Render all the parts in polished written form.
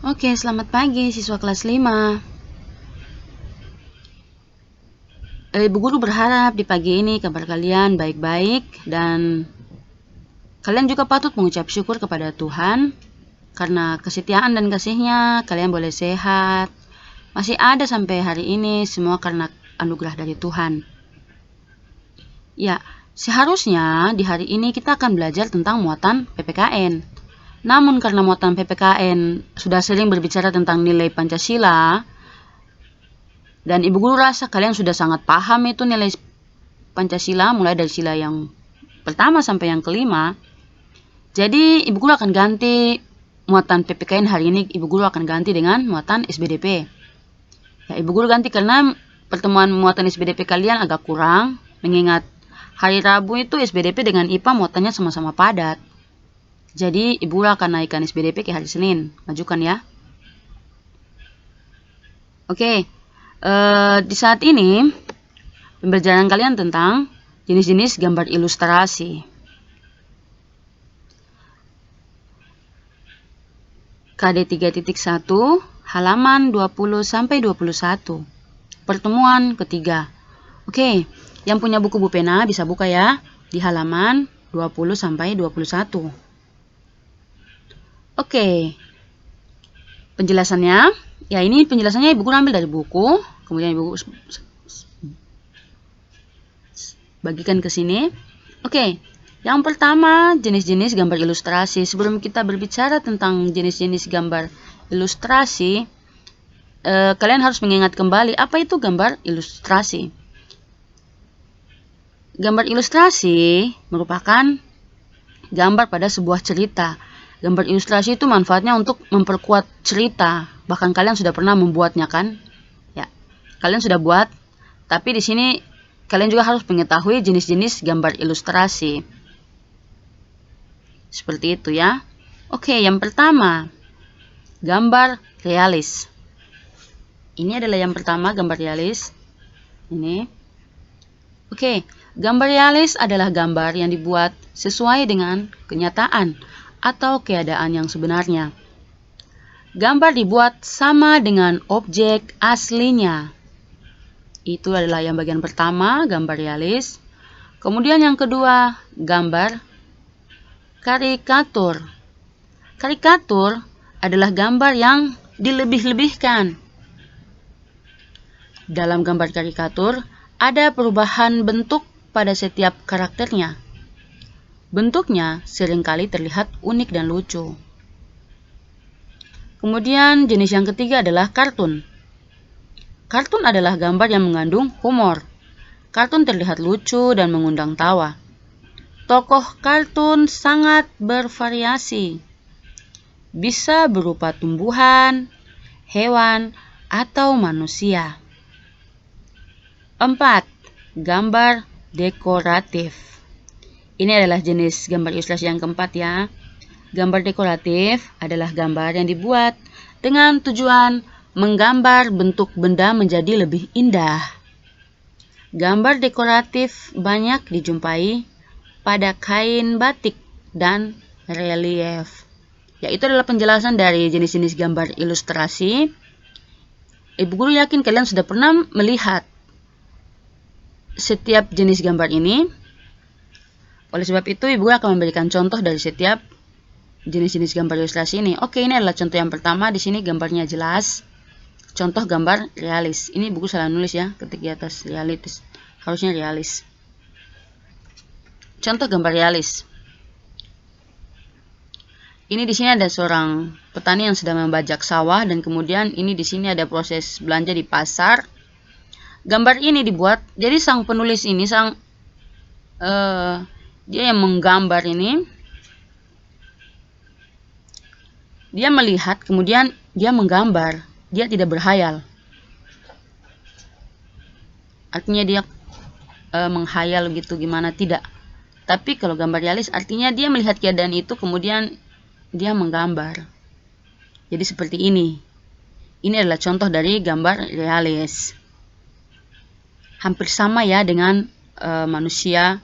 Oke, selamat pagi siswa kelas 5. Ibu guru berharap di pagi ini kabar kalian baik-baik dan kalian juga patut mengucap syukur kepada Tuhan karena kesetiaan dan kasih-Nya kalian boleh sehat. Masih ada sampai hari ini, semua karena anugerah dari Tuhan. Ya, seharusnya di hari ini kita akan belajar tentang muatan PPKN. Namun karena muatan PPKN sudah sering berbicara tentang nilai Pancasila, dan Ibu Guru rasa kalian sudah sangat paham itu nilai Pancasila, mulai dari sila yang pertama sampai yang kelima. Jadi Ibu Guru akan ganti muatan PPKN hari ini, Ibu Guru akan ganti dengan muatan SBDP. Ya, Ibu Guru ganti karena pertemuan muatan SBDP kalian agak kurang, mengingat hari Rabu itu SBDP dengan IPA muatannya sama-sama padat. Jadi Ibu Guru akan naikkan SBDP ke hari Senin. Majukan ya. Oke. Di saat ini pembelajaran kalian tentang jenis-jenis gambar ilustrasi. KD 3.1 halaman 20 sampai 21. Pertemuan ketiga. Oke, yang punya buku pena bisa buka ya di halaman 20 sampai 21. Oke. Penjelasannya, ya ini penjelasannya Ibu Guru ambil dari buku, kemudian Ibu Guru bagikan ke sini. Oke, yang pertama jenis-jenis gambar ilustrasi. Sebelum kita berbicara tentang jenis-jenis gambar ilustrasi, kalian harus mengingat kembali apa itu gambar ilustrasi. Gambar ilustrasi merupakan gambar pada sebuah cerita. Gambar ilustrasi itu manfaatnya untuk memperkuat cerita. Bahkan kalian sudah pernah membuatnya kan? Ya, kalian sudah buat. Tapi di sini kalian juga harus mengetahui jenis-jenis gambar ilustrasi. Seperti itu ya. Oke, yang pertama, gambar realis. Ini adalah yang pertama, gambar realis. Ini. Oke, gambar realis adalah gambar yang dibuat sesuai dengan kenyataan atau keadaan yang sebenarnya. Gambar dibuat sama dengan objek aslinya. Itu adalah yang bagian pertama, gambar realis. Kemudian yang kedua, gambar karikatur. Karikatur adalah gambar yang dilebih-lebihkan. Dalam gambar karikatur, ada perubahan bentuk pada setiap karakternya. Bentuknya seringkali terlihat unik dan lucu. Kemudian jenis yang ketiga adalah kartun. Kartun adalah gambar yang mengandung humor. Kartun terlihat lucu dan mengundang tawa. Tokoh kartun sangat bervariasi. Bisa berupa tumbuhan, hewan, atau manusia. 4. Gambar dekoratif. Ini adalah jenis gambar ilustrasi yang keempat ya. Gambar dekoratif adalah gambar yang dibuat dengan tujuan menggambar bentuk benda menjadi lebih indah. Gambar dekoratif banyak dijumpai pada kain batik dan relief. Ya, itu adalah penjelasan dari jenis-jenis gambar ilustrasi. Ibu Guru yakin kalian sudah pernah melihat setiap jenis gambar ini. Oleh sebab itu, Ibu Guru akan memberikan contoh dari setiap jenis-jenis gambar ilustrasi ini. Oke, ini adalah contoh yang pertama. Di sini gambarnya jelas. Contoh gambar realis. Ini Ibu Guru salah nulis ya, ketik di atas realis. Harusnya realis. Contoh gambar realis. Ini di sini ada seorang petani yang sedang membajak sawah, dan kemudian ini di sini ada proses belanja di pasar. Gambar ini dibuat, jadi sang penulis ini, dia yang menggambar ini, dia melihat, kemudian dia menggambar, dia tidak berhayal. Artinya dia menghayal gitu gimana, tidak. Tapi kalau gambar realis artinya dia melihat keadaan itu, kemudian dia menggambar. Jadi seperti ini. Ini adalah contoh dari gambar realis. Hampir sama ya dengan manusia.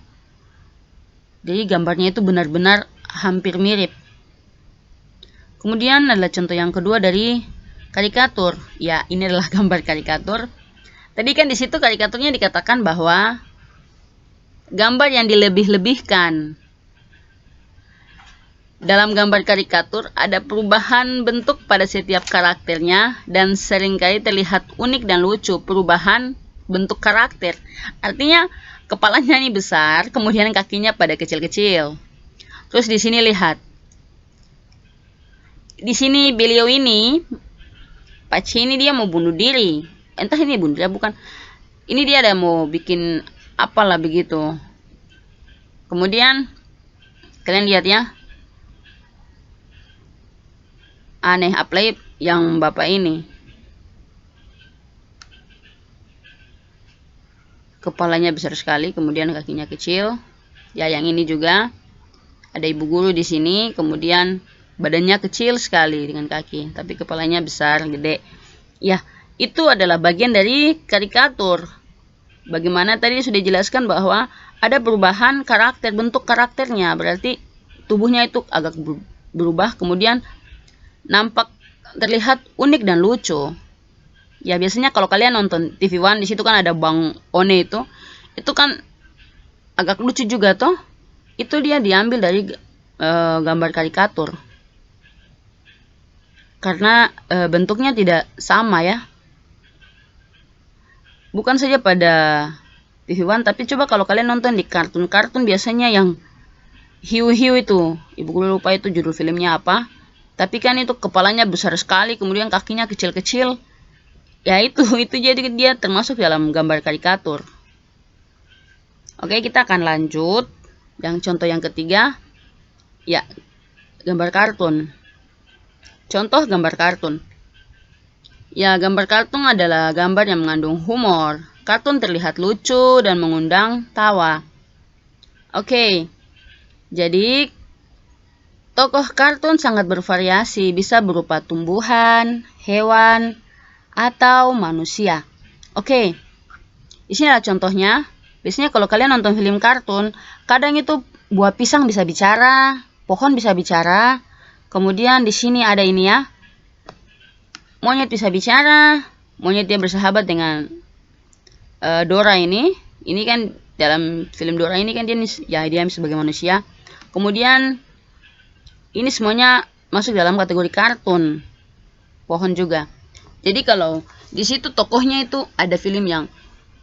Jadi gambarnya itu benar-benar hampir mirip. Kemudian adalah contoh yang kedua dari karikatur. Ya, ini adalah gambar karikatur. Tadi kan di situ karikaturnya dikatakan bahwa gambar yang dilebih-lebihkan. Dalam gambar karikatur ada perubahan bentuk pada setiap karakternya dan seringkali terlihat unik dan lucu perubahan bentuk karakter. Artinya kepalanya ini besar, kemudian kakinya pada kecil-kecil. Terus di sini lihat. Di sini beliau ini, Pachi ini dia mau bunuh diri. Entah ini bunuh diri bukan. Ini dia ada mau bikin apalah begitu. Kemudian kalian lihat ya. Aneh apply yang bapak ini. Kepalanya besar sekali, kemudian kakinya kecil. Ya, yang ini juga ada ibu guru di sini, kemudian badannya kecil sekali dengan kaki, tapi kepalanya besar, gede. Ya, itu adalah bagian dari karikatur. Bagaimana tadi sudah dijelaskan bahwa ada perubahan karakter, bentuk karakternya, berarti tubuhnya itu agak berubah, kemudian nampak terlihat unik dan lucu. Ya, biasanya kalau kalian nonton TV One, di situ kan ada Bang One itu kan agak lucu juga toh. Itu dia diambil dari gambar karikatur. Karena bentuknya tidak sama ya. Bukan saja pada TV One, tapi coba kalau kalian nonton di kartun-kartun biasanya yang hiu-hiu itu, ibu gue lupa itu judul filmnya apa. Tapi kan itu kepalanya besar sekali, kemudian kakinya kecil-kecil. Ya itu jadi dia termasuk dalam gambar karikatur. Oke, kita akan lanjut. Yang contoh yang ketiga, ya, gambar kartun. Contoh gambar kartun. Ya, gambar kartun adalah gambar yang mengandung humor. Kartun terlihat lucu dan mengundang tawa. Oke, jadi tokoh kartun sangat bervariasi, bisa berupa tumbuhan, hewan, atau manusia. Oke, di sini adalah contohnya. Biasanya kalau kalian nonton film kartun, kadang itu buah pisang bisa bicara, pohon bisa bicara. Kemudian di sini ada ini ya, monyet bisa bicara, monyet dia bersahabat dengan Dora ini. Ini kan dalam film Dora ini kan dia sebagai manusia. Kemudian ini semuanya masuk dalam kategori kartun. Pohon juga. Jadi kalau di situ tokohnya itu ada film yang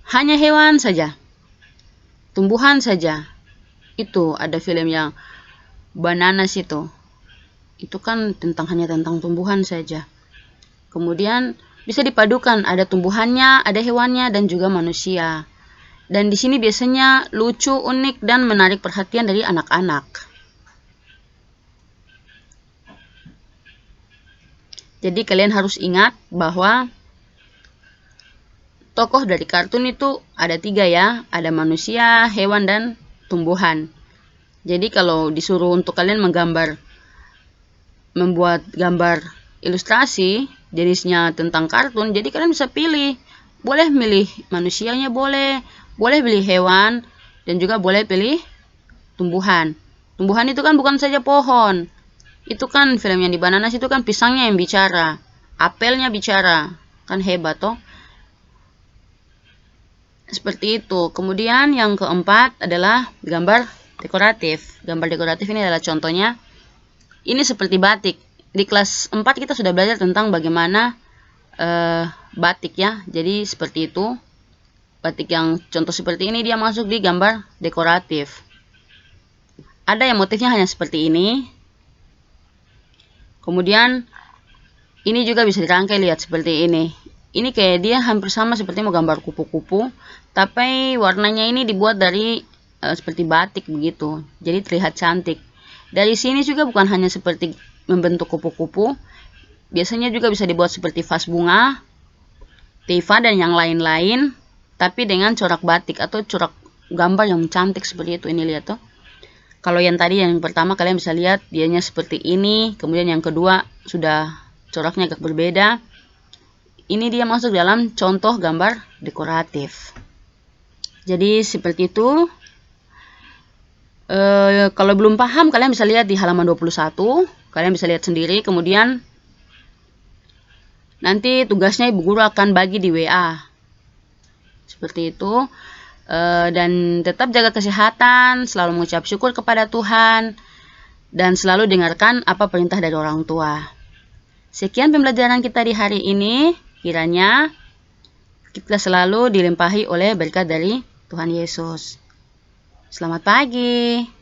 hanya hewan saja, tumbuhan saja. Itu ada film yang bananas itu kan hanya tentang tumbuhan saja. Kemudian bisa dipadukan, ada tumbuhannya, ada hewannya, dan juga manusia. Dan di sini biasanya lucu, unik, dan menarik perhatian dari anak-anak. Jadi kalian harus ingat bahwa tokoh dari kartun itu ada 3 ya, ada manusia, hewan, dan tumbuhan. Jadi kalau disuruh untuk kalian membuat gambar ilustrasi jenisnya tentang kartun, jadi kalian bisa pilih. Boleh milih manusianya, boleh pilih hewan, dan juga boleh pilih tumbuhan. Tumbuhan itu kan bukan saja pohon. Itu kan film yang di bananas itu kan pisangnya yang bicara, apelnya bicara. Kan hebat toh. Seperti itu. Kemudian yang keempat adalah gambar dekoratif. Gambar dekoratif ini adalah contohnya. Ini seperti batik. Di kelas 4 kita sudah belajar tentang bagaimana batik ya. Jadi seperti itu. Batik yang contoh seperti ini dia masuk di gambar dekoratif. Ada yang motifnya hanya seperti ini. Kemudian ini juga bisa dirangkai, lihat seperti ini. Ini kayak dia hampir sama seperti mau gambar kupu-kupu, tapi warnanya ini dibuat dari seperti batik begitu. Jadi terlihat cantik. Dari sini juga bukan hanya seperti membentuk kupu-kupu, biasanya juga bisa dibuat seperti vas bunga, tifa, dan yang lain-lain, tapi dengan corak batik atau corak gambar yang cantik seperti itu. Ini lihat tuh. Kalau yang tadi yang pertama kalian bisa lihat dianya seperti ini, kemudian yang kedua sudah coraknya agak berbeda. Ini dia masuk dalam contoh gambar dekoratif. Jadi seperti itu. Kalau belum paham kalian bisa lihat di halaman 21. Kalian bisa lihat sendiri. Kemudian nanti tugasnya ibu guru akan bagi di WA. Seperti itu. Dan tetap jaga kesehatan, selalu mengucap syukur kepada Tuhan, dan selalu dengarkan apa perintah dari orang tua. Sekian pembelajaran kita di hari ini. Kiranya kita selalu dilimpahi oleh berkat dari Tuhan Yesus. Selamat pagi.